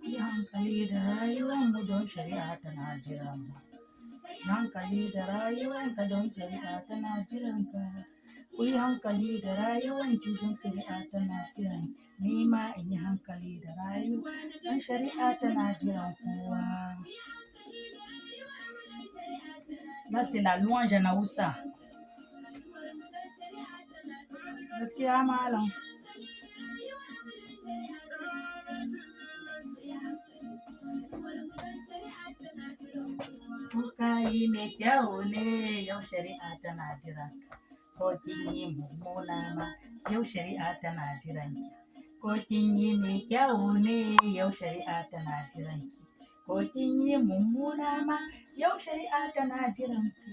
Yi hankali da rayuwanmu don shari'a tana jiran mu. Yi hankali da rayuwanka don shari'a tana jiran ka. Ku yi hankali da rayuwanki don shari'a tana jiran ni ma in yi hankali da rayuwa don shari'a tana jiran kowa. Là, c'est la louange en Hausa. Gaskiya malam. Kuka yi mai kyau ne yau shari'a tana jiran ka. Ko kin yi mummuna ma yau shari'a tana jiran ki. Ko kin yi mai kyau ne yau shari'a tana jiran ki. Ko kin yi mummuna ma yau shari'a tana jiran ki.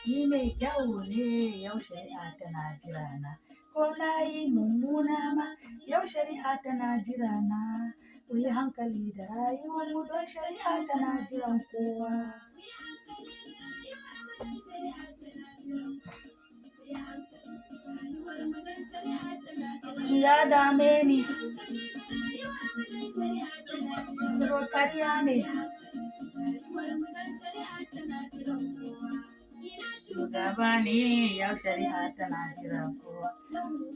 Yi mai kyau ne yau shari'a tana jirana. Ko na yi mummuna ma yau shari'a tana jirana. Ku yi hankali da rayuwanmu don shari'a tana jiran kowa. Ya dame ni. Zubo ƙarya ne. Shugaba ne yau shari'a tana jiran kowa.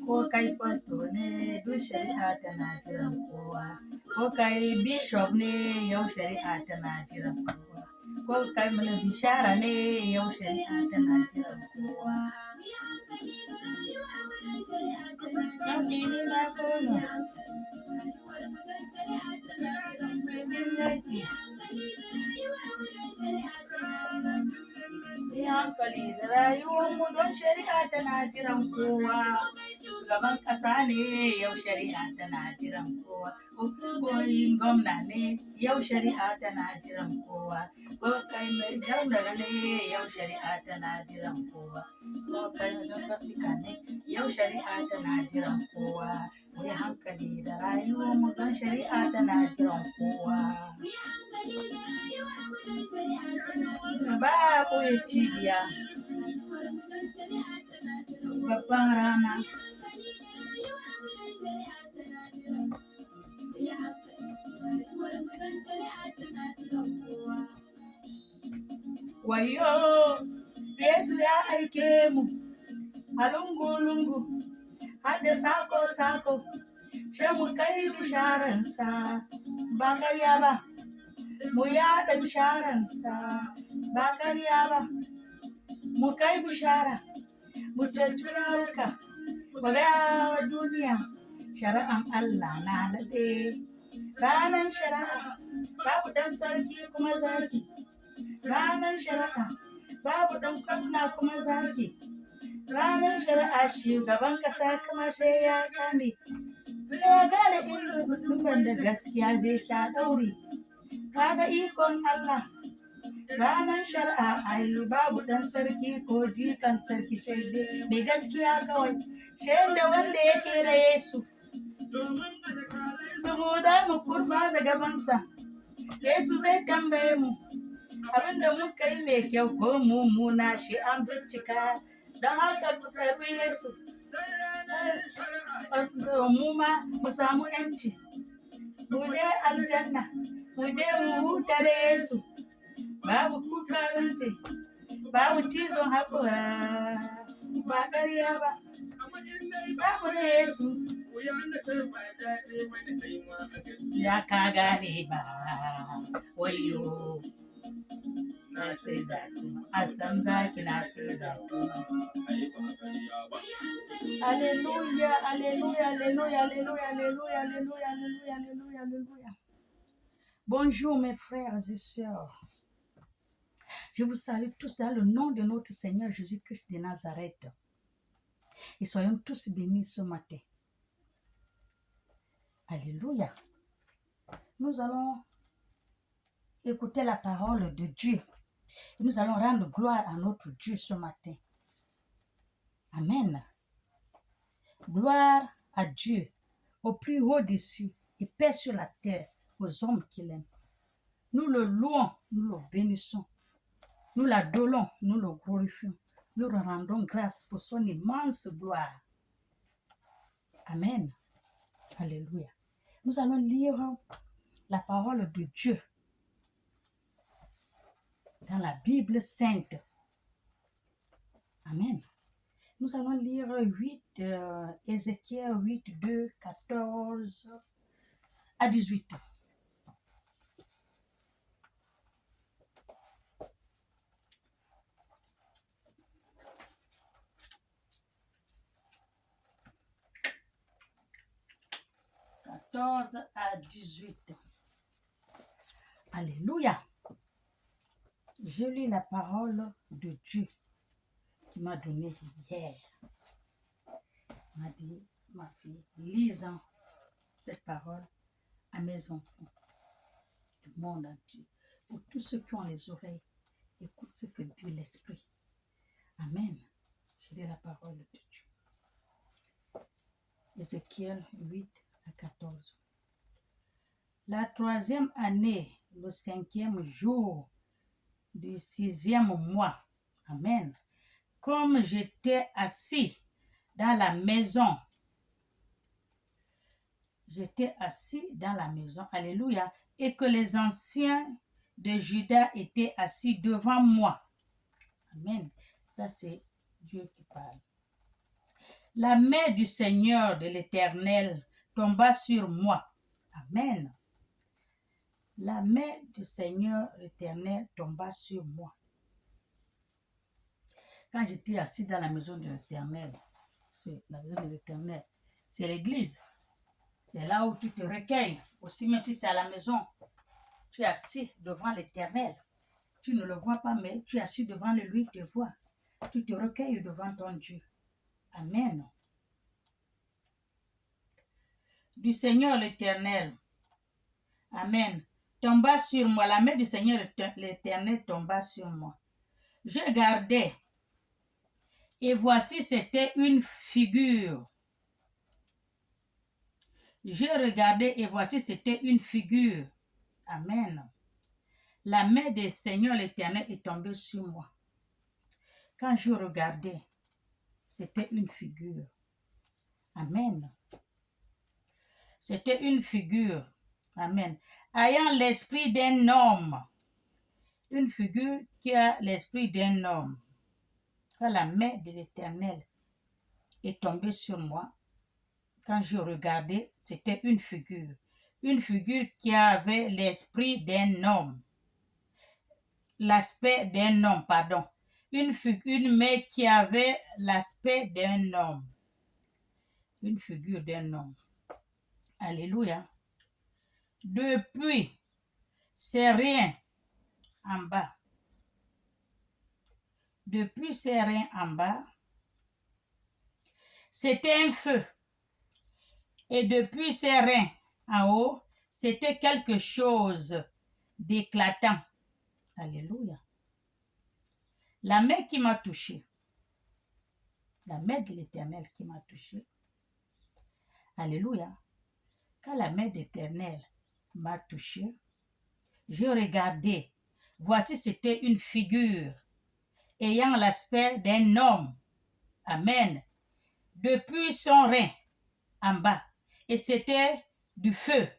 Ko kai pastor ne duk shari'a tana jiran kowa. Ko kai bishop ne yau shari'a tana jiran kowa. Ko kai mana bishara ne yau shari'a tana jiran kowa. Yan fili na kono. Yi hankali da rayuwanmu don shari'a tana jiran kowa. Shugaban ƙasa ne yau shari'a tana jiran kowa. Ko gwamna ne yau shari'a tana jiran kowa. Ko kai mai daula ne yau shari'a tana jiran kowa. Ko kai mai ne yau shari'a tana jiran kowa. Mu yi hankali da rayuwanmu don shari'a tana jiran kowa. Ba ɓoye cibiya. Babban rana. Wayo, Yesu ya aike mu a lungu-lungu, har da sako-sako, sai mu kai bisharansa ba ƙarya ba. Mu yaɗa bisharansa ba ƙarya ba. Mu kai bishara, mu ceci yaruka, mu gaya wa duniya shari'an Allah na naɗe. Ranar shari'a babu ɗan sarki kuma zaki. Ranar shari'a babu ɗan gwamna kuma zaki. Ranar shari'a shugaban ƙasa kuma sai ya kame. Ya gane ilmin da gaskiya zai sha ɗauri. Kaga ikon Allah. Ranar shari'a ai babu ɗan sarki ko jikan sarki shaide mai gaskiya kawai. Shaida wanda yake da Yesu. Saboda mu kurfa da gabansa. Yesu zai tambaye mu abinda muka yi mai kyau ko mummuna shi an bincika. Don haka ku karɓi Yesu. Mu ma mu samu ‘yanci. Mu je aljanna. Mu je mu huta da Yesu. Babu kuka rante. Babu cizon haƙora. Ba ƙarya ba. Babu da Yesu. Ya ka gane ba. Wayo. Na sai da ku. Asam zaki na sai da ku. Alléluia, alléluia, alléluia, alléluia, alléluia, alléluia, alléluia, alléluia, alléluia. Bonjour mes frères et sœurs. Je vous salue tous dans le nom de notre Seigneur Jésus-Christ de Nazareth. Et soyons tous bénis ce matin. Alléluia. Nous allons écouter la parole de Dieu. Et nous allons rendre gloire à notre Dieu ce matin. Amen. Gloire à Dieu, au plus haut des cieux, et paix sur la terre aux hommes qu'il aime. Nous le louons, nous le bénissons. Nous l'adorons, nous le glorifions. Nous le rendons grâce pour son immense gloire. Amen. Alléluia. Nous allons lire la parole de Dieu dans la Bible sainte. Amen. Nous allons lire Ézéchiel 8, 2, 14 à 18. À 18. Alléluia. Je lis la parole de Dieu qui m'a donné hier. Il m'a dit, ma fille, lisant cette parole à mes enfants du monde entier. Pour tous ceux qui ont les oreilles, écoute ce que dit l'Esprit. Amen. Je lis la parole de Dieu. Ézéchiel 8 à 14. La 3e année, le 5e jour du 6e mois. Amen. Comme j'étais assis dans la maison. Alléluia. Et que les anciens de Juda étaient assis devant moi. Amen. Ça, c'est Dieu qui parle. La main du Seigneur de l'Éternel tomba sur moi. Amen. La main du Seigneur l'Éternel tomba sur moi. Quand j'étais assis dans la maison de l'Éternel, la maison de l'Éternel, c'est l'église. C'est là où tu te recueilles. Aussi, même si c'est à la maison, tu es assis devant l'Éternel. Tu ne le vois pas, mais tu es assis devant lui, tu te vois. Tu te recueilles devant ton Dieu. Amen. Du Seigneur l'Éternel. Amen. Tomba sur moi. La main du Seigneur l'Éternel tomba sur moi. Je gardais. Et voici, c'était une figure. Je regardais et voici, c'était une figure. Amen. La main du Seigneur l'Éternel est tombée sur moi. Quand je regardais, c'était une figure. Amen. C'était une figure. Amen. Ayant l'esprit d'un homme. Une figure qui a l'esprit d'un homme. Quand la main de l'Éternel est tombée sur moi, quand je regardais, c'était une figure. Une figure qui avait l'esprit d'un homme. L'aspect d'un homme, pardon. Une main qui avait l'aspect d'un homme. Une figure d'un homme. Alléluia. Depuis, c'est rien en bas. Depuis, c'est rien en bas. C'était un feu. Et depuis, c'est rien en haut. C'était quelque chose d'éclatant. Alléluia. La main qui m'a touché. La main de l'Éternel qui m'a touché. Alléluia. Quand la main de l'Éternel m'a touché, je regardais. Voici, c'était une figure ayant l'aspect d'un homme. Amen. Depuis son rein en bas, et c'était du feu.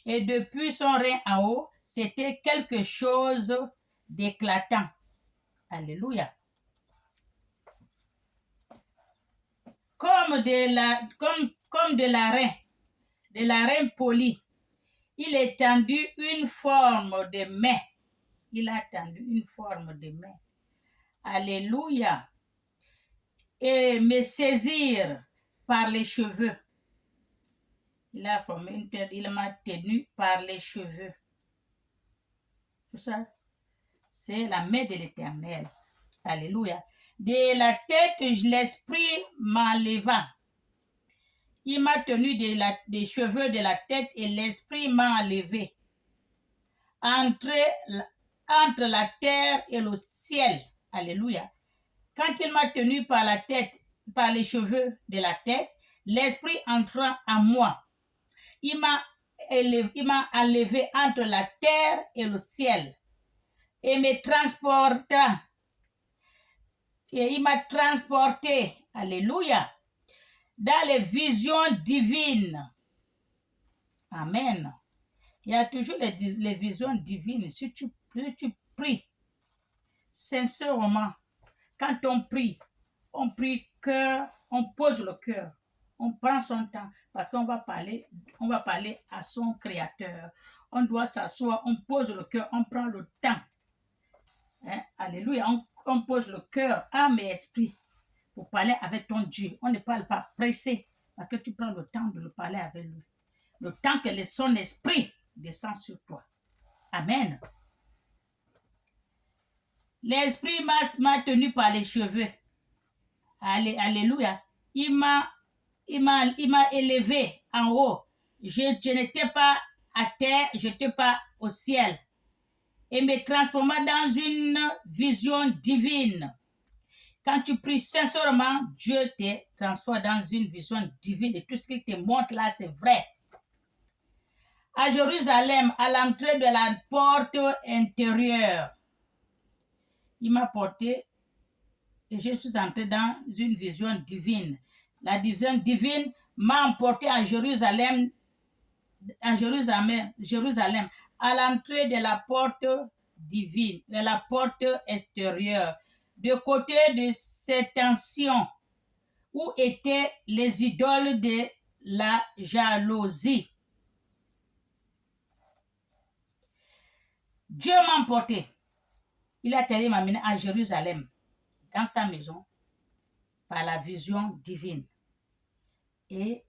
Et depuis son rein en haut, c'était quelque chose d'éclatant. Alléluia. Comme de l'airain poli. Il a tendu une forme de main. Il a tendu une forme de main. Alléluia. Et me saisir par les cheveux. Il a formé une tête, il m'a tenu par les cheveux. Tout ça, c'est la main de l'Éternel. Alléluia. De la tête, l'esprit m'enleva. Il m'a tenu des cheveux de la tête et l'esprit m'a enlevé. Entre la terre et le ciel. Alléluia. Quand il m'a tenu par la tête, par les cheveux de la tête, l'esprit entra en moi. Il m'a enlevé entre la terre et le ciel et me transporta. Et il m'a transporté, alléluia, dans les visions divines. Amen. Il y a toujours les visions divines. Si tu pries sincèrement, quand on prie cœur, on pose le cœur, on prend son temps parce qu'on va parler à son créateur. On doit s'asseoir, on pose le cœur, on prend le temps. Hein? Alléluia, on pose le cœur, âme et esprit pour parler avec ton Dieu. On ne parle pas pressé parce que tu prends le temps de le parler avec lui. Le temps que son esprit descend sur toi. Amen. L'esprit m'a tenu par les cheveux. Alléluia. Il m'a élevé en haut. Je n'étais pas à terre, je n'étais pas au ciel. Et me transforma dans une vision divine. Quand tu pries sincèrement, Dieu te transforme dans une vision divine et tout ce qu'il te montre là, c'est vrai. À Jérusalem, à l'entrée de la porte intérieure, il m'a porté et je suis entré dans une vision divine. La vision divine m'a emporté à Jérusalem, à l'entrée de la porte divine, de la porte extérieure, de côté de cette ancienne où étaient les idoles de la jalousie. Dieu m'a emporté. Il a allé m'amener à Jérusalem, dans sa maison, par la vision divine. Et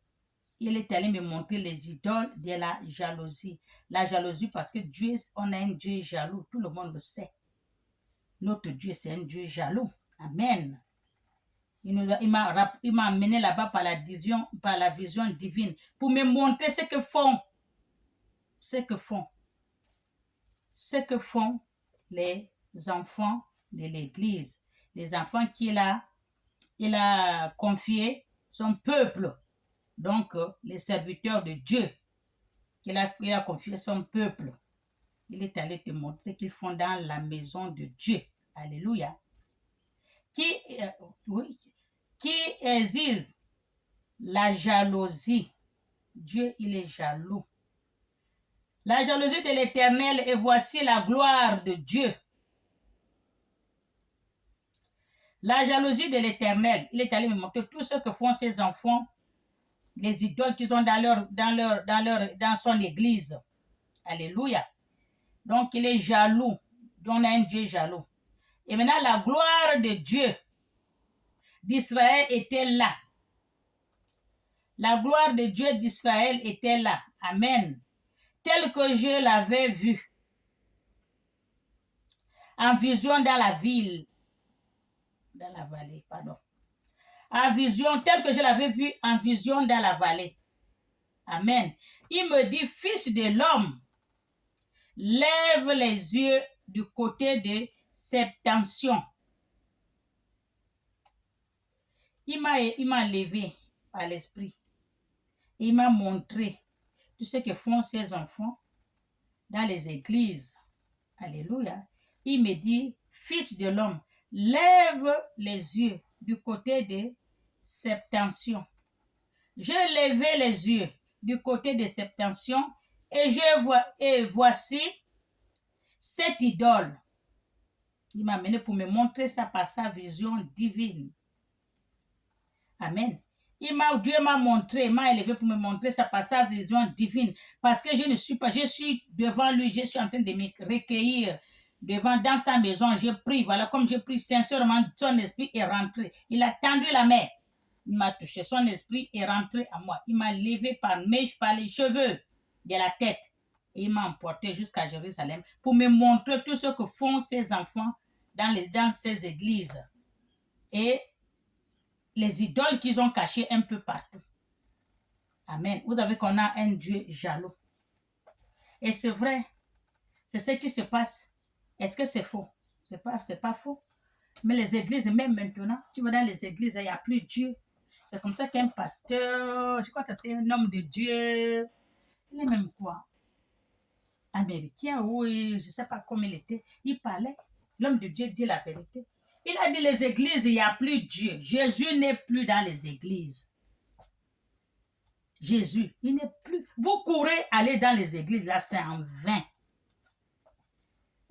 il est allé me montrer les idoles de la jalousie. La jalousie parce que Dieu, on a un Dieu jaloux, tout le monde le sait. Notre Dieu, c'est un Dieu jaloux. Amen. Il m'a amené là-bas par la vision divine pour me montrer ce que font les enfants de l'Église. Les enfants qu'il a confiés, son peuple. Donc, les serviteurs de Dieu qu'il a confié son peuple. Il est allé te montrer ce qu'ils font dans la maison de Dieu. Alléluia. Qui exile la jalousie. Dieu, il est jaloux. La jalousie de l'Éternel, et voici la gloire de Dieu. La jalousie de l'Éternel, il est allé me montrer tout ce que font ses enfants, les idoles qu'ils ont dans son église. Alléluia. Donc, il est jaloux. On a un Dieu jaloux. Et maintenant, la gloire de Dieu d'Israël était là. La gloire de Dieu d'Israël était là. Amen. Tel que je l'avais vu en vision dans la ville, dans la vallée, pardon. En vision, tel que je l'avais vu en vision dans la vallée. Amen. Il me dit, fils de l'homme, lève les yeux du côté de Septentrion. Il m'a levé par l'esprit. Il m'a montré tout ce que font ses enfants dans les églises. Alléluia. Il me dit, fils de l'homme, lève les yeux du côté de Septentrion. Je levai les yeux du côté de Septentrion et voici cette idole. Il m'a amené pour me montrer ça par sa vision divine. Amen. Dieu m'a élevé pour me montrer ça par sa vision divine. Parce que je suis devant lui, je suis en train de me recueillir dans sa maison. Je prie, voilà, comme je prie sincèrement, son esprit est rentré. Il a tendu la main. Il m'a touché, son esprit est rentré à moi. Il m'a levé par les cheveux de la tête. Et il m'a emporté jusqu'à Jérusalem pour me montrer tout ce que font ses enfants dans ces églises. Et les idoles qu'ils ont cachées un peu partout. Amen. Vous savez qu'on a un Dieu jaloux. Et c'est vrai. C'est ce qui se passe. Est-ce que c'est faux? C'est pas faux. Mais les églises, même maintenant, tu vas dans les églises, il n'y a plus Dieu. C'est comme ça qu'un pasteur, je crois que c'est un homme de Dieu, il est même quoi? Américain ou je ne sais pas comment il était. Il parlait. L'homme de Dieu dit la vérité. Il a dit les églises, il n'y a plus Dieu. Jésus n'est plus dans les églises. Jésus, il n'est plus. Vous courez aller dans les églises, là, c'est en vain.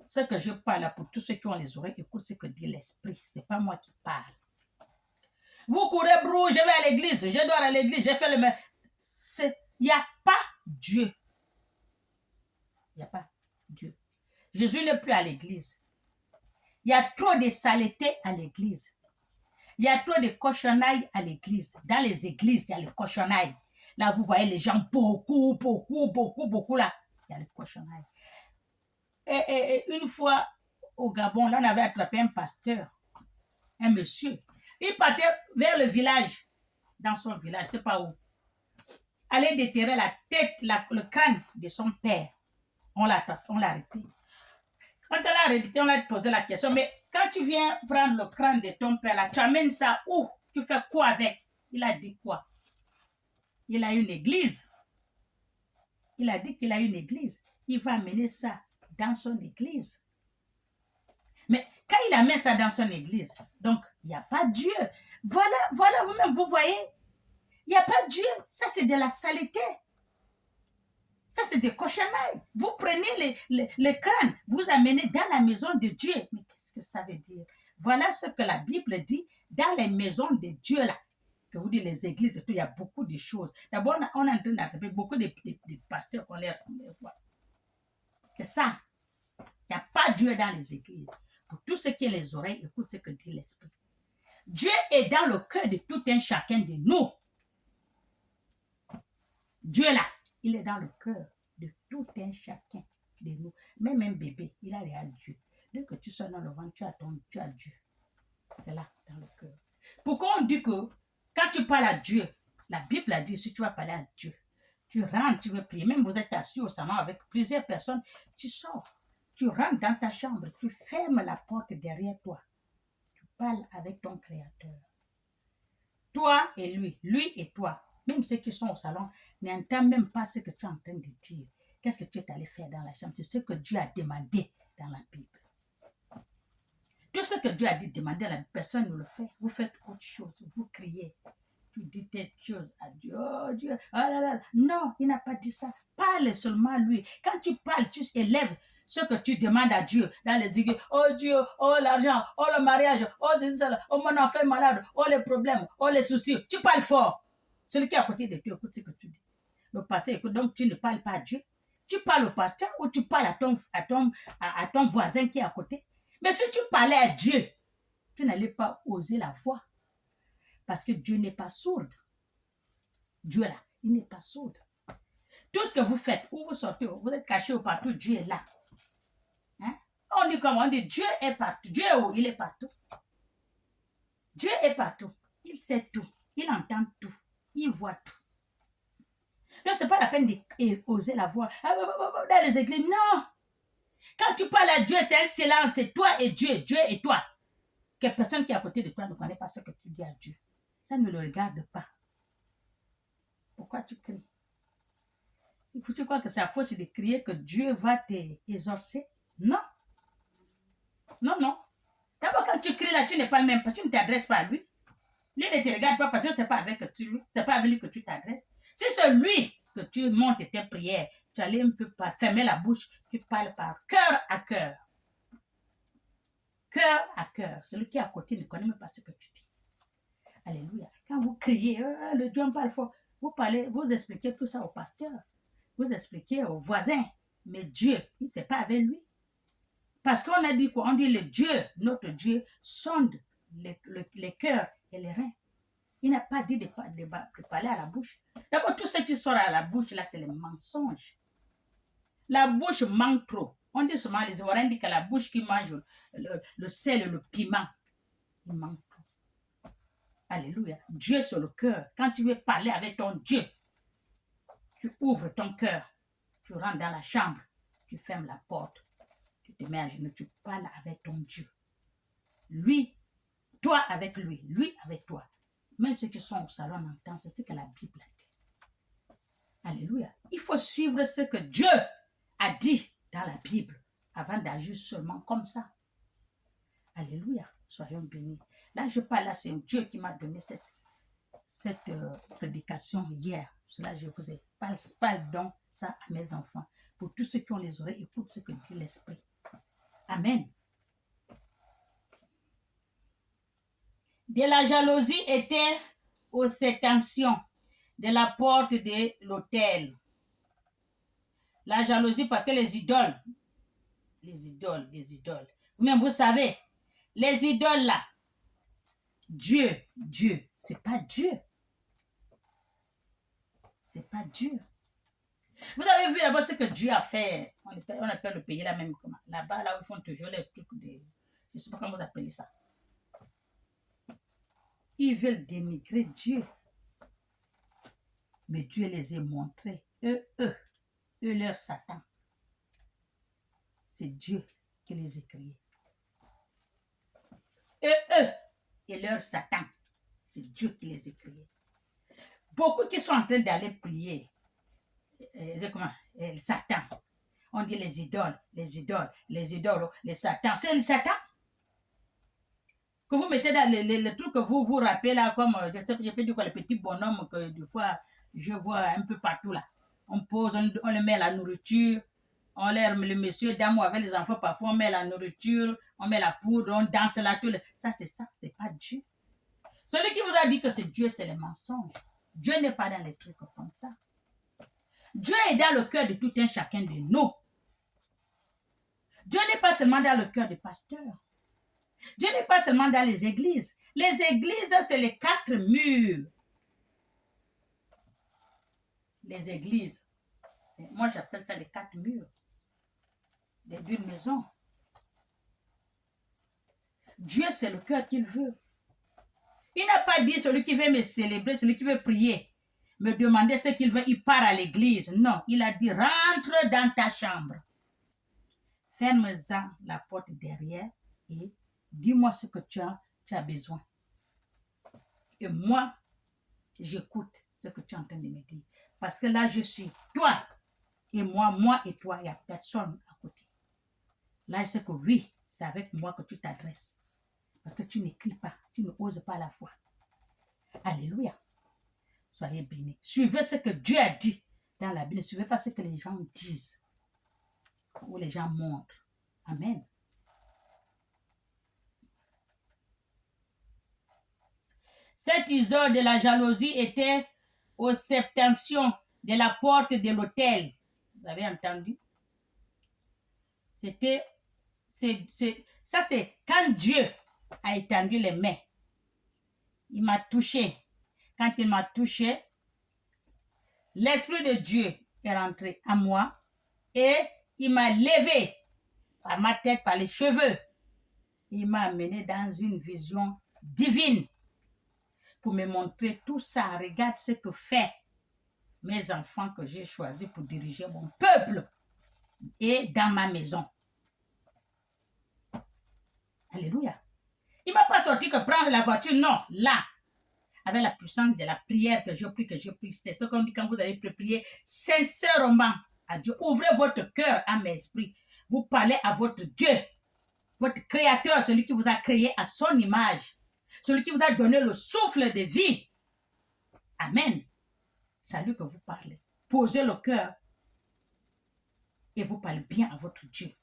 Ce que je parle là, pour tous ceux qui ont les oreilles, écoute ce que dit l'Esprit. Ce n'est pas moi qui parle. Vous courez, brou, je vais à l'église, je dois à l'église, j'ai fait le même. Il n'y a pas Dieu. Il n'y a pas Dieu. Jésus n'est plus à l'église. Il y a trop de saleté à l'église. Il y a trop de cochonnailles à l'église. Dans les églises, il y a les cochonnailles. Là, vous voyez les gens beaucoup là. Il y a les cochonnailles. Et une fois au Gabon, là, on avait attrapé un pasteur, un monsieur. Il partait vers le village, dans son village, je ne sais pas où. Aller déterrer la tête, le crâne de son père. On l'a arrêté. Quand on l'a arrêté, on a posé la question, mais quand tu viens prendre le crâne de ton père, là, tu amènes ça où? Tu fais quoi avec? Il a dit quoi? Il a une église. Il a dit qu'il a une église. Il va amener ça dans son église. Mais quand il amène ça dans son église, donc il n'y a pas Dieu. Voilà vous-même, vous voyez? Il n'y a pas Dieu. Ça, c'est de la saleté. Ça, c'est des cochonnailles. Vous prenez le crâne, vous amenez dans la maison de Dieu. Mais qu'est-ce que ça veut dire? Voilà ce que la Bible dit dans les maisons de Dieu, là. Que vous dites les églises, et tout, il y a beaucoup de choses. D'abord, on est en train d'attraper beaucoup de pasteurs qu'on les voit. C'est ça. Il n'y a pas Dieu dans les églises. Pour tous ceux qui ont les oreilles, écoute ce que dit l'Esprit. Dieu est dans le cœur de tout un chacun de nous. Dieu là, il est dans le cœur de tout un chacun de nous. Même un bébé, il a à Dieu. Dès que tu sors dans le ventre, tu as Dieu. C'est là, dans le cœur. Pourquoi on dit que quand tu parles à Dieu, la Bible a dit, si tu vas parler à Dieu, tu rentres, tu veux prier. Même vous êtes assis au salon avec plusieurs personnes, tu sors. Tu rentres dans ta chambre, tu fermes la porte derrière toi. Tu parles avec ton Créateur. Toi et lui et toi. Même ceux qui sont au salon n'entendent même pas ce que tu es en train de dire. Qu'est-ce que tu es allé faire dans la chambre? C'est ce que Dieu a demandé dans la Bible. Tout ce que Dieu a dit demander à la personne ne le fait. Vous faites autre chose. Vous criez. Tu dis telle chose à Dieu. Oh Dieu. Oh là là. Non, il n'a pas dit ça. Parle seulement à lui. Quand tu parles, tu élèves ce que tu demandes à Dieu dans les églises. Oh Dieu, oh l'argent, oh le mariage, oh c'est ça, oh mon enfant malade, oh les problèmes, oh les soucis. Tu parles fort. Celui qui est à côté de toi, écoute ce que tu dis. Le pasteur écoute, donc tu ne parles pas à Dieu. Tu parles au pasteur ou tu parles à ton voisin qui est à côté. Mais si tu parlais à Dieu, tu n'allais pas oser la voix. Parce que Dieu n'est pas sourd. Dieu là, il n'est pas sourd. Tout ce que vous faites, où vous sortez, vous êtes caché ou partout, Dieu est là. Hein? On dit comment? On dit Dieu est partout. Dieu est où? Il est partout. Dieu est partout. Il sait tout. Il entend tout. Il voit tout. Donc, ce n'est pas la peine d'oser la voix. Dans les églises, non. Quand tu parles à Dieu, c'est un silence. C'est toi et Dieu. Dieu et toi. Que personne qui est à côté de toi ne connaît pas ce que tu dis à Dieu. Ça ne le regarde pas. Pourquoi tu cries? Tu crois que c'est à force de crier que Dieu va t'exorcer? Non. Non, non. D'abord, quand tu cries là, tu n'es pas le même. Tu ne t'adresses pas à lui. Lui ne te regarde pas parce que ce n'est pas avec lui. C'est pas avec lui que tu t'adresses. Si c'est lui que tu montes tes prières, tu allais un peu fermer la bouche, tu parles par cœur à cœur. Cœur à cœur. Celui qui est à côté ne connaît même pas ce que tu dis. Alléluia. Quand vous criez, le Dieu en parle fort, vous parlez, vous expliquez tout ça au pasteur, vous expliquez aux voisins, mais Dieu, il ne pas avec lui. Parce qu'on a dit quoi? On dit le Dieu, notre Dieu, sonde les cœurs et les reins. Il n'a pas dit de parler à la bouche. D'abord, tout ce qui sort à la bouche, là, c'est le mensonge. La bouche manque trop. On dit souvent, les Ivoiriens disent que la bouche qui mange le sel et le piment, il manque trop. Alléluia. Dieu sur le cœur. Quand tu veux parler avec ton Dieu, tu ouvres ton cœur, tu rentres dans la chambre, tu fermes la porte, tu te mets à genoux, tu parles avec ton Dieu. Lui, toi avec lui avec toi. Même ceux qui sont au salon en même temps, c'est ce que la Bible a dit. Alléluia. Il faut suivre ce que Dieu a dit dans la Bible avant d'agir seulement comme ça. Alléluia. Soyons bénis. Là, je parle, là, c'est Dieu qui m'a donné cette prédication hier. Cela, je vous ai parlé donc ça à mes enfants. Pour tous ceux qui ont les oreilles, écoute ce que dit l'Esprit. Amen. De la jalousie était aux tensions de la porte de l'autel. La jalousie parce que les idoles. Même vous savez, les idoles là, Dieu, c'est pas Dieu. C'est pas Dieu. Vous avez vu d'abord ce que Dieu a fait. On appelle le pays là même comment. Là-bas, là où ils font toujours les trucs de. Je ne sais pas comment vous appelez ça. Ils veulent dénigrer Dieu. Mais Dieu les a montrés. Eux, leur Satan. C'est Dieu qui les a créés. Eux et leur Satan. C'est Dieu qui les a créés. Beaucoup qui sont en train d'aller prier. Satan. On dit les idoles, les Satans. C'est le Satan. Que vous mettez dans les trucs que vous rappelez là, comme je sais, je peux dire quoi, les petits bonhommes que des fois je vois un peu partout là. On pose, on les met la nourriture, on leur met le monsieur, dame avec les enfants, parfois on met la nourriture, on met la poudre, on danse là, tout. Ça, c'est pas Dieu. Celui qui vous a dit que c'est Dieu, c'est le mensonge. Dieu n'est pas dans les trucs comme ça. Dieu est dans le cœur de tout un chacun de nous. Dieu n'est pas seulement dans le cœur des pasteurs. Dieu n'est pas seulement dans les églises. Les églises, c'est les 4 murs. Les églises, moi j'appelle ça les 4 murs d'une maison. Dieu, c'est le cœur qu'il veut. Il n'a pas dit celui qui veut me célébrer, celui qui veut prier, me demander ce qu'il veut, il part à l'église. Non, il a dit rentre dans ta chambre. Ferme-en la porte derrière et dis-moi ce que tu as besoin. Et moi, j'écoute ce que tu es en train de me dire. Parce que là, je suis toi et moi et toi, il n'y a personne à côté. Là, je sais que oui, c'est avec moi que tu t'adresses. Parce que tu n'écris pas, tu n'oses pas la foi. Alléluia. Soyez bénis. Suivez ce que Dieu a dit dans la Bible. Ne suivez pas ce que les gens disent ou les gens montrent. Amen. Cette isole de la jalousie était aux septensions de la porte de l'autel. Vous avez entendu? Ça c'est quand Dieu a étendu les mains. Il m'a touché. Quand il m'a touché, l'Esprit de Dieu est rentré à moi et il m'a levé par ma tête, par les cheveux. Il m'a amené dans une vision divine pour me montrer tout ça. Regarde ce que fait mes enfants que j'ai choisis pour diriger mon peuple et dans ma maison. Alléluia. Il ne m'a pas sorti que prendre la voiture, non, là. Avec la puissance de la prière que j'ai pris, c'est ce qu'on dit quand vous allez prier sincèrement à Dieu. Ouvrez votre cœur à mes esprits. Vous parlez à votre Dieu, votre Créateur, celui qui vous a créé à son image, celui qui vous a donné le souffle de vie. Amen. C'est à lui que vous parlez. Posez le cœur et vous parlez bien à votre Dieu.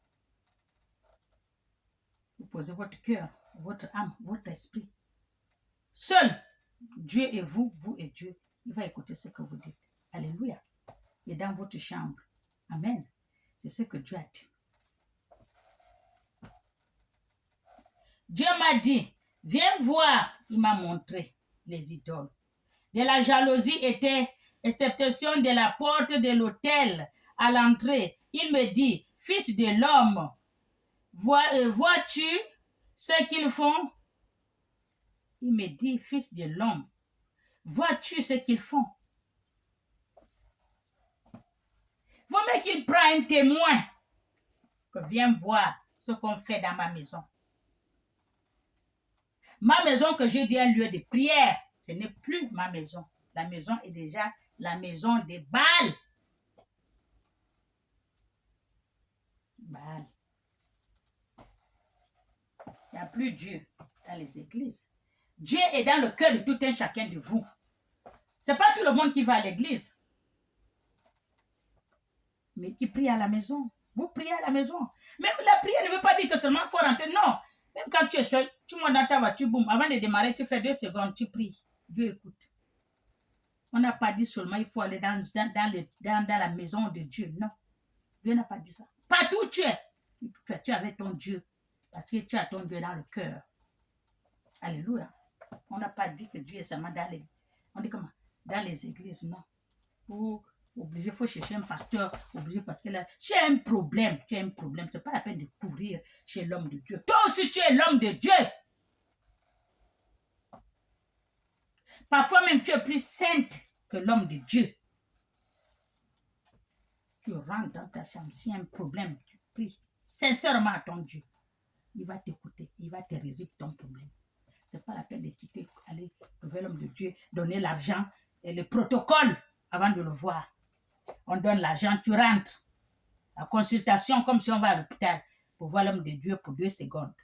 Vous posez votre cœur, votre âme, votre esprit. Seul Dieu et vous et Dieu, il va écouter ce que vous dites. Alléluia. Et dans votre chambre. Amen. C'est ce que Dieu a dit. Dieu m'a dit, viens voir. Il m'a montré les idoles. De la jalousie était exception de la porte de l'autel à l'entrée. Il me dit, fils de l'homme, vois-tu ce qu'ils font? Il me dit, fils de l'homme, vois-tu ce qu'ils font? Vaut mieux qu'il prenne un témoin que viens voir ce qu'on fait dans ma maison. Ma maison que j'ai dit un lieu de prière, ce n'est plus ma maison. La maison est déjà la maison de Baal. Baal. Il n'y a plus Dieu dans les églises. Dieu est dans le cœur de tout un chacun de vous. Ce n'est pas tout le monde qui va à l'église, mais qui prie à la maison. Vous priez à la maison. Même la prière ne veut pas dire que seulement il faut rentrer. Non. Même quand tu es seul, tu montes dans ta voiture, boum, avant de démarrer, tu fais 2 secondes, tu pries. Dieu écoute. On n'a pas dit seulement il faut aller dans la maison de Dieu. Non. Dieu n'a pas dit ça. Partout où tu es avec ton Dieu. Parce que tu as ton Dieu dans le cœur. Alléluia. On n'a pas dit que Dieu est seulement on dit comment? Dans les églises, non. Ou obligé, il faut chercher un pasteur, obligé parce que là, tu as un problème, ce n'est pas la peine de courir chez l'homme de Dieu. Toi aussi, tu es l'homme de Dieu. Parfois même, tu es plus sainte que l'homme de Dieu. Tu rentres dans ta chambre, s'il y a un problème, tu pries sincèrement à ton Dieu. Il va t'écouter, il va te résoudre ton problème. Ce n'est pas la peine de quitter, aller trouver l'homme de Dieu, donner l'argent et le protocole avant de le voir. On donne l'argent, tu rentres. La consultation, comme si on va à l'hôpital pour voir l'homme de Dieu pour 2 secondes.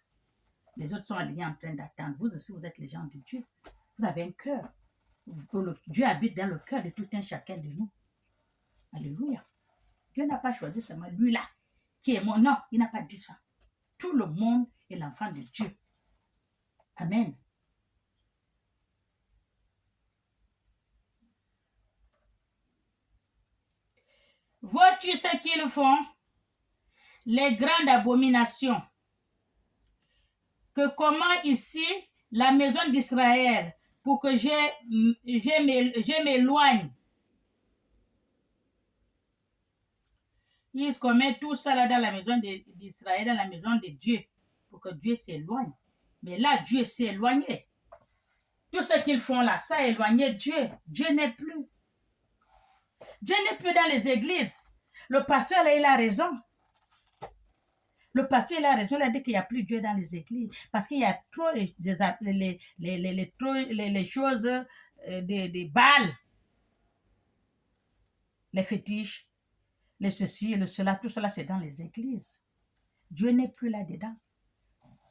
Les autres sont alignés en train d'attendre. Vous aussi, vous êtes les gens de Dieu. Vous avez un cœur. Dieu habite dans le cœur de tout un chacun de nous. Alléluia. Dieu n'a pas choisi seulement lui-là, qui est mon. Non, il n'a pas dit ça. Tout le monde est l'enfant de Dieu. Amen. Vois-tu ce qu'ils font? Les grandes abominations. Que comment ici, la maison d'Israël, pour que je m'éloigne. Ils commettent tout ça là dans la maison d'Israël, dans la maison de Dieu, pour que Dieu s'éloigne. Mais là, Dieu s'est éloigné. Tout ce qu'ils font là, ça a éloigné Dieu. Dieu n'est plus. Dieu n'est plus dans les églises. Le pasteur, là, il a raison. Le pasteur, il a raison, il a dit qu'il n'y a plus Dieu dans les églises. Parce qu'il y a trop les choses, des balles, les fétiches, les ceci, le cela, tout cela, c'est dans les églises. Dieu n'est plus là-dedans.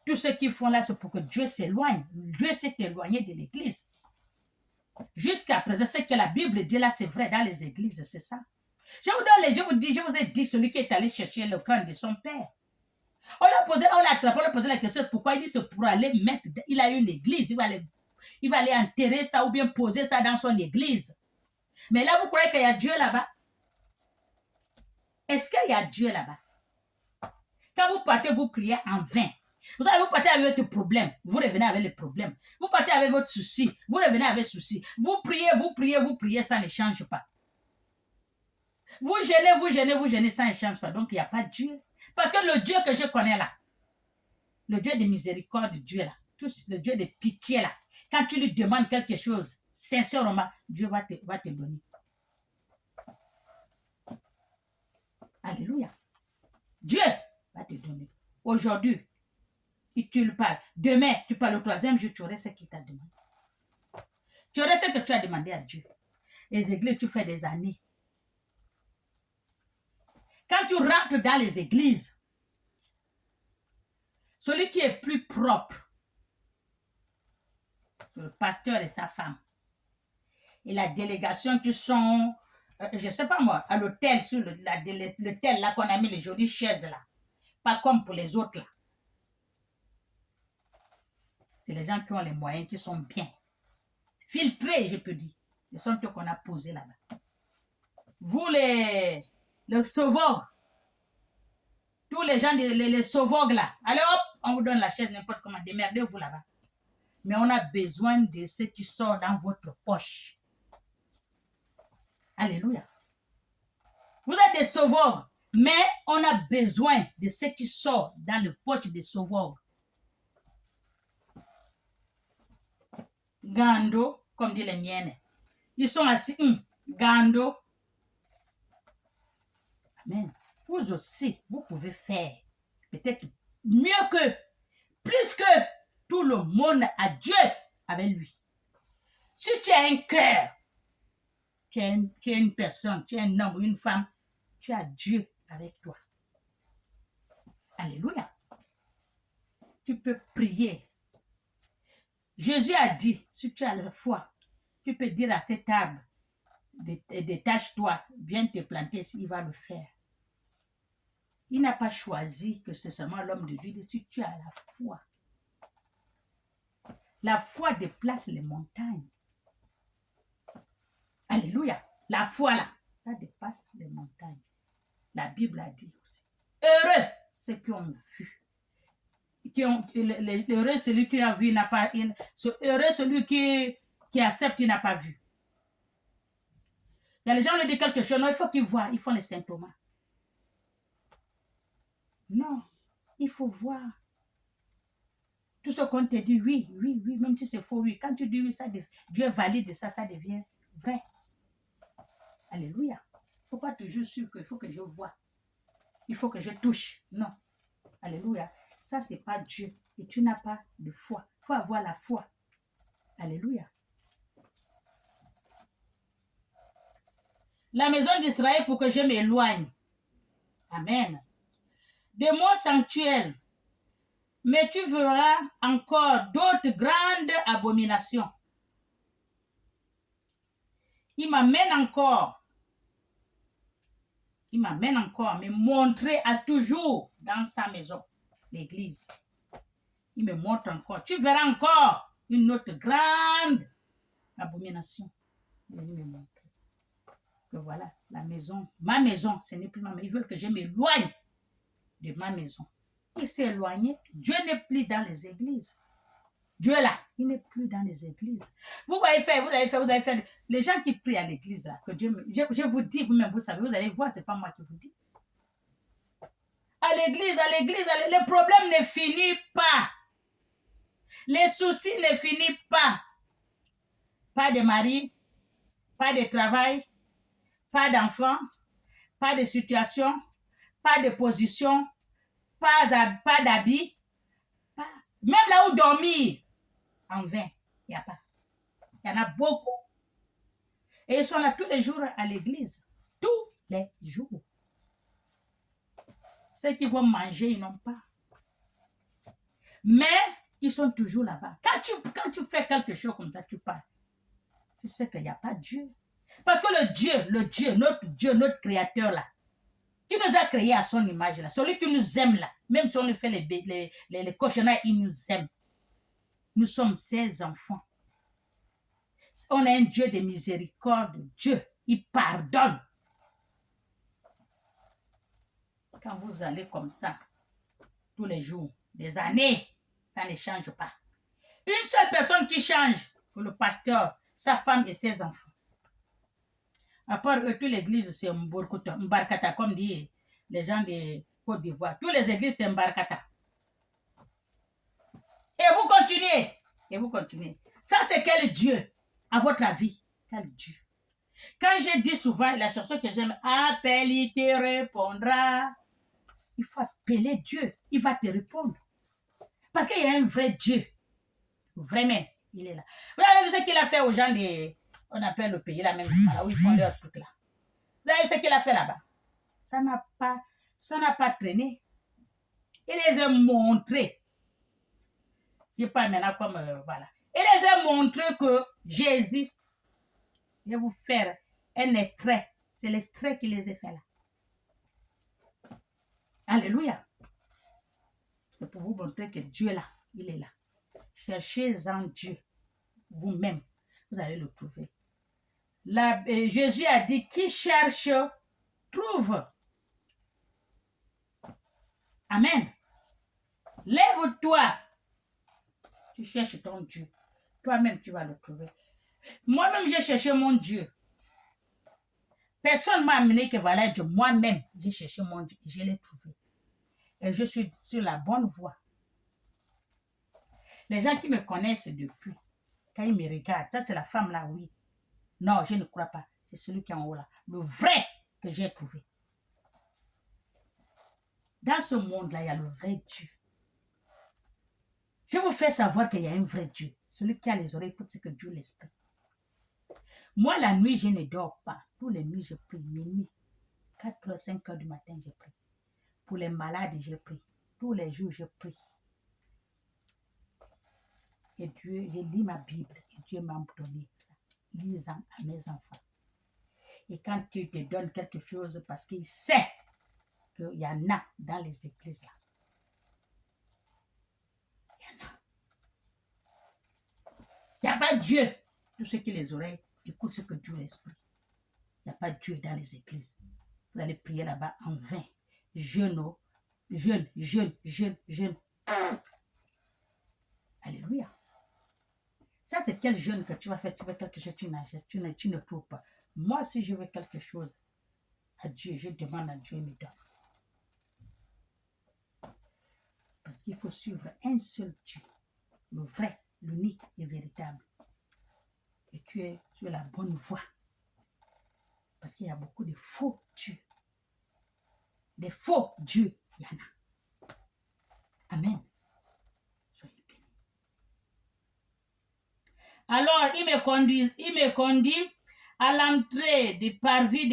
Tout ce qu'ils font là, c'est pour que Dieu s'éloigne. Dieu s'est éloigné de l'église. Jusqu'à présent, ce que la Bible dit là, c'est vrai dans les églises, c'est ça. Je vous ai dit, celui qui est allé chercher le crâne de son père. On l'a posé la question, pourquoi il dit c'est pour aller mettre, il a une église, il va aller enterrer ça ou bien poser ça dans son église. Mais là, vous croyez qu'il y a Dieu là-bas? Est-ce qu'il y a Dieu là-bas? Quand vous partez, vous priez en vain. Vous partez avec votre problème, vous revenez avec le problème. Vous partez avec votre souci, vous revenez avec souci. Vous priez, ça ne change pas. Vous gênez, ça ne change pas. Donc, il n'y a pas Dieu. Parce que le Dieu que je connais là, le Dieu de miséricorde, Dieu là, le Dieu de pitié là, quand tu lui demandes quelque chose, sincèrement, Dieu va te donner. Alléluia. Dieu va te donner. Aujourd'hui, tu lui parles. Demain, tu parles au 3e jour, tu aurais ce qu'il t'a demandé. Tu aurais ce que tu as demandé à Dieu. Les églises, tu fais des années. Quand tu rentres dans les églises, celui qui est plus propre, le pasteur et sa femme, et la délégation qui sont, je ne sais pas moi, à l'hôtel, sur l'hôtel là qu'on a mis les jolies chaises là, pas comme pour les autres là. C'est les gens qui ont les moyens, qui sont bien filtrés, je peux dire. Ce sont ceux qu'on a posés là-bas. Vous les sauvages, tous les gens, les sauvages là, allez hop, on vous donne la chaise n'importe comment, démerdez-vous là-bas. Mais on a besoin de ce qui sort dans votre poche. Alléluia. Vous êtes des sauvages, mais on a besoin de ce qui sort dans le poche des sauvages. Gando, comme dit les miennes. Ils sont assis, gando. Amen. Vous aussi, vous pouvez faire peut-être mieux que, plus que tout le monde a Dieu avec lui. Si tu as un cœur, tu es une personne, tu es un homme ou une femme, tu as Dieu avec toi. Alléluia. Tu peux prier. Jésus a dit, si tu as la foi, Tu peux dire à cet arbre, détache-toi, viens te planter ici, il va le faire. Il n'a pas choisi que c'est seulement l'homme de Dieu. Si tu as la foi, la foi déplace les montagnes. Alléluia. La foi là, ça dépasse les montagnes. La Bible a dit aussi. Heureux ceux qui ont vu. Heureux celui qui a vu n'a pas. Heureux celui qui accepte, il n'a pas vu. Il y a les gens qui disent quelque chose, non, il faut qu'ils voient, ils font les symptômes. Non, il faut voir. Tout ce qu'on te dit, oui, oui, oui, même si c'est faux, oui. Quand tu dis oui, Dieu valide ça, ça devient vrai. Alléluia. Il ne faut pas toujours sûr qu'il faut que je vois. Il faut que je touche. Non. Alléluia. Ça, ce n'est pas Dieu. Et tu n'as pas de foi. Il faut avoir la foi. Alléluia. La maison d'Israël pour que je m'éloigne. Amen. De mon sanctuaire. Mais tu verras encore d'autres grandes abominations. Il m'amène encore à me montrer à toujours dans sa maison, l'église. Il me montre encore. Tu verras encore une autre grande abomination. Il me montre que voilà, la maison, ma maison, ce n'est plus ma maison. Ils veulent que je m'éloigne de ma maison. Il s'est éloigné. Dieu n'est plus dans les églises. Dieu est là, il n'est plus dans les églises. Vous allez faire. Les gens qui prient à l'église, là, que Dieu, je vous dis, vous-même, vous savez, vous allez voir, ce n'est pas moi qui vous dis. À l'église, les problèmes ne finissent pas. Les soucis ne finissent pas. Pas de mari, pas de travail, pas d'enfant, pas de situation, pas de position, pas d'habit, même là où dormir, en vain, il n'y a pas. Il y en a beaucoup. Et ils sont là tous les jours à l'église. Tous les jours. Ceux qui vont manger, ils n'ont pas. Mais ils sont toujours là-bas. Quand tu fais quelque chose comme ça, tu pars. Tu sais qu'il n'y a pas Dieu. Parce que notre Dieu, notre Créateur là, qui nous a créés à son image là, celui qui nous aime là, même si on nous fait les cochonnages, il nous aime. Nous sommes ses enfants. On a un Dieu de miséricorde. Dieu, il pardonne. Quand vous allez comme ça, tous les jours, des années, ça ne change pas. Une seule personne qui change, pour le pasteur, sa femme et ses enfants. À part eux, toute l'église, c'est Mbarkata, comme disent les gens de Côte d'Ivoire. Toutes les églises, c'est Mbarkata. Et vous continuez. Ça, c'est quel Dieu, à votre avis? Quel Dieu? Quand je dis souvent la chanson que j'aime, appelle, il te répondra. Il faut appeler Dieu, il va te répondre. Parce qu'il y a un vrai Dieu. Vraiment, il est là. Vous avez vu ce qu'il a fait aux gens on appelle le pays là même, là où ils font leur truc là. Vous avez vu ce qu'il a fait là-bas? Ça n'a pas traîné. Il les a montrés. Je parle maintenant comme, voilà. Il les a montrés que j'existe. Je vais vous faire un extrait. C'est l'extrait qui les a fait là. Alléluia. C'est pour vous montrer que Dieu est là. Il est là. Cherchez en Dieu. Vous-même. Vous allez le trouver. Jésus a dit, qui cherche, trouve. Amen. Lève-toi. Tu cherches ton Dieu. Toi-même, tu vas le trouver. Moi-même, j'ai cherché mon Dieu. Personne ne m'a amené que voilà Dieu. Moi-même, j'ai cherché mon Dieu. Je l'ai trouvé. Et je suis sur la bonne voie. Les gens qui me connaissent depuis, quand ils me regardent, ça c'est la femme là, oui. Non, je ne crois pas. C'est celui qui est en haut là. Le vrai que j'ai trouvé. Dans ce monde-là, il y a le vrai Dieu. Je vous fais savoir qu'il y a un vrai Dieu. Celui qui a les oreilles pour ce que Dieu l'esprit. Moi, la nuit, je ne dors pas. Tous les nuits, je prie. Minuit, 4 h, 5 h du matin, je prie. Pour les malades, je prie. Tous les jours, je prie. Et Dieu, je lis ma Bible. Et Dieu m'a donné ça. lisant à mes enfants. Et quand Dieu te donne quelque chose, parce qu'il sait qu'il y en a dans les églises là. Il y en a. Il n'y a pas Dieu. Tous ceux qui les oreilles écoutent ce que Dieu l'esprit. Il n'y a pas Dieu dans les églises. Vous allez prier là-bas en vain. Jeûne. Alléluia. Ça, c'est quel jeûne que tu vas faire. Tu veux quelque chose, tu ne trouves pas. Moi, si je veux quelque chose à Dieu, je demande à Dieu, il me donne. Parce qu'il faut suivre un seul Dieu, le vrai, l'unique et véritable. Et tu es sur la bonne voie. Parce qu'il y a beaucoup de faux dieux. Des faux dieux, il y en a. Amen. Soyez bénis. Alors, il me conduit à l'entrée du parvis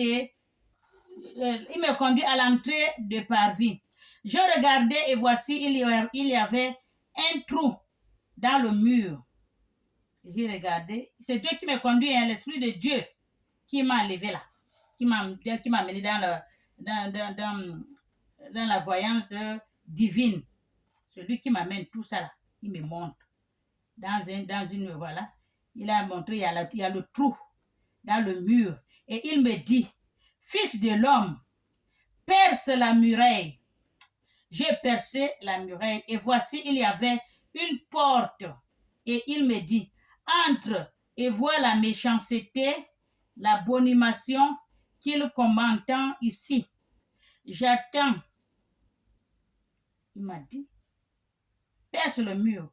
il me conduit à l'entrée de parvis. Je regardais et voici, il y avait un trou dans le mur. J'ai regardé. C'est Dieu qui me conduit, hein, l'Esprit de Dieu qui m'a enlevé là, qui m'a amené dans la voyance divine. Celui qui m'amène tout ça là, il me montre. Dans une, voilà, il a montré, il y a le trou dans le mur. Et il me dit, fils de l'homme, perce la muraille. J'ai percé la muraille et voici, il y avait une porte. Et il me dit, entre et vois la méchanceté, l'abomination qu'il commande ici. J'attends. Il m'a dit, perce le mur.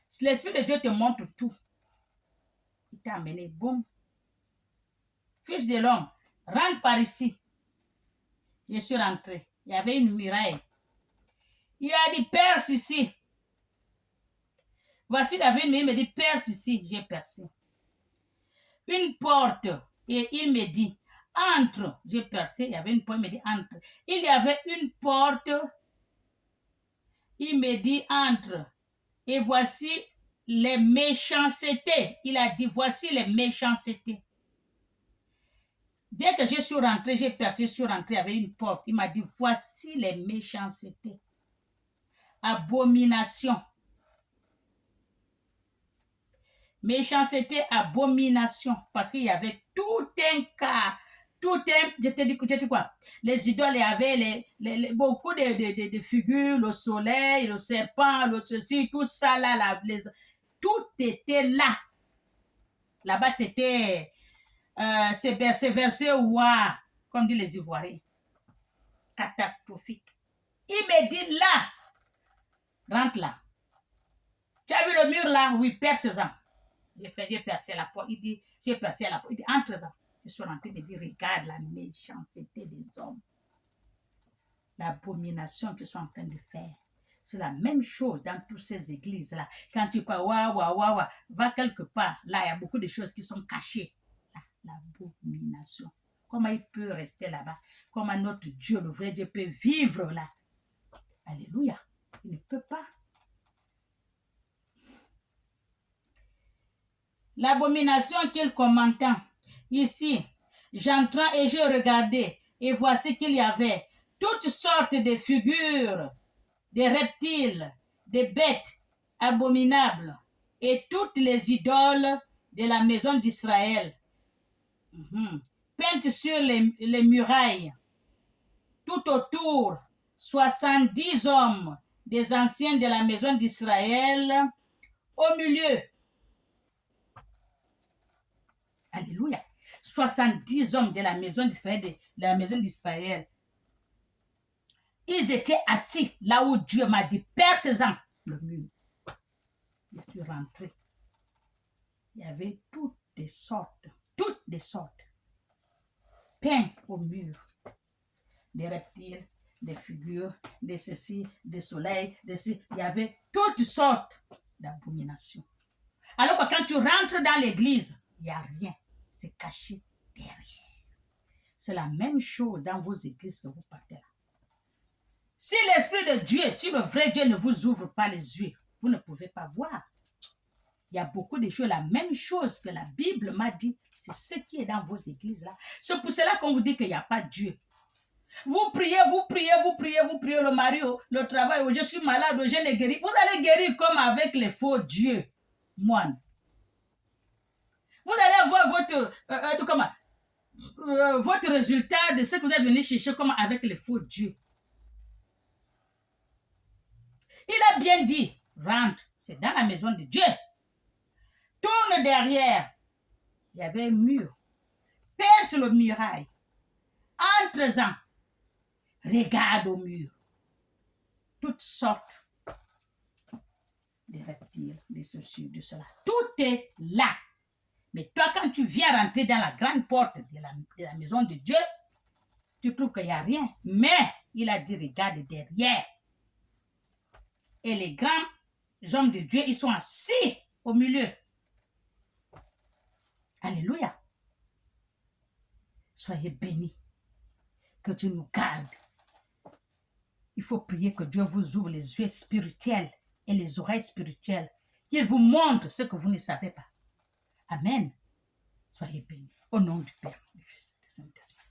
Si l'Esprit de Dieu te montre tout, il t'a amené, boum. Fils de l'homme, rentre par ici. Je suis rentré. Il y avait une muraille. Il a dit, perce ici. Voici, il avait une muraille, il me dit, perce ici. J'ai percé. Une porte. Et il me dit, entre. J'ai percé, il y avait une porte, il me dit, entre. Il y avait une porte. Il me dit, entre. Et voici les méchancetés. Il a dit, voici les méchancetés. Dès que je suis rentré, j'ai percé, je suis rentré, il y avait une porte. Il m'a dit, voici les méchancetés. Abomination. Méchanceté, abomination. Parce qu'il y avait tout un cas. Je te dis quoi? Les idoles, il y avait beaucoup de figures, le soleil, le serpent, le ceci, tout ça là, tout était là. Là-bas, c'était c'est versé ouah, comme disent les Ivoiriens. Catastrophique. Il me dit là, rentre là. Tu as vu le mur là? Oui, perce-en. J'ai percé la porte. Il dit, j'ai percé la porte. Il dit, entre-en. Je suis rentré, il me dit, regarde la méchanceté des hommes. L'abomination qu'ils sont en train de faire. C'est la même chose dans toutes ces églises-là. Quand tu parles, va quelque part. Là, il y a beaucoup de choses qui sont cachées. Là, l'abomination. Comment il peut rester là-bas? Comment notre Dieu, le vrai Dieu, peut vivre là? Alléluia. Il ne peut pas. L'abomination qu'il commentait. Ici, j'entrais et je regardais, et voici qu'il y avait toutes sortes de figures, des reptiles, des bêtes abominables, et toutes les idoles de la maison d'Israël, peintes sur les murailles. Tout autour, 70 hommes, des anciens de la maison d'Israël, au milieu. Alléluia. 70 hommes de la maison d'Israël, Ils étaient assis là où Dieu m'a dit, perce-en le mur. Je suis rentré. Il y avait toutes des sortes, peints au mur. Des reptiles, des figures, des ceci, des soleils, il y avait toutes sortes d'abominations. Alors que quand tu rentres dans l'église, il n'y a rien. C'est caché derrière. C'est la même chose dans vos églises que vous partez là. Si l'Esprit de Dieu, si le vrai Dieu ne vous ouvre pas les yeux, vous ne pouvez pas voir. Il y a beaucoup de choses, la même chose que la Bible m'a dit. C'est ce qui est dans vos églises-là. C'est pour cela qu'on vous dit qu'il n'y a pas de Dieu. Vous priez le mari, le travail, je suis malade, je n'ai guéri. Vous allez guérir comme avec les faux dieux, moines. Vous allez avoir votre résultat de ce que vous êtes venu chercher comme avec les faux dieux. Il a bien dit, rentre, c'est dans la maison de Dieu. Tourne derrière. Il y avait un mur. Perce le muraille. Entre-en. Regarde au mur. Toutes sortes de reptiles, de ceci, de cela. Tout est là. Mais toi, quand tu viens rentrer dans la grande porte de la maison de Dieu, tu trouves qu'il n'y a rien. Mais il a dit, regarde derrière. Et les grands hommes de Dieu, ils sont assis au milieu. Alléluia. Soyez bénis. Que Dieu nous garde. Il faut prier que Dieu vous ouvre les yeux spirituels et les oreilles spirituelles. Qu'il vous montre ce que vous ne savez pas. Amen. Soyez bénis. Au nom du Père, du Fils et du Saint-Esprit.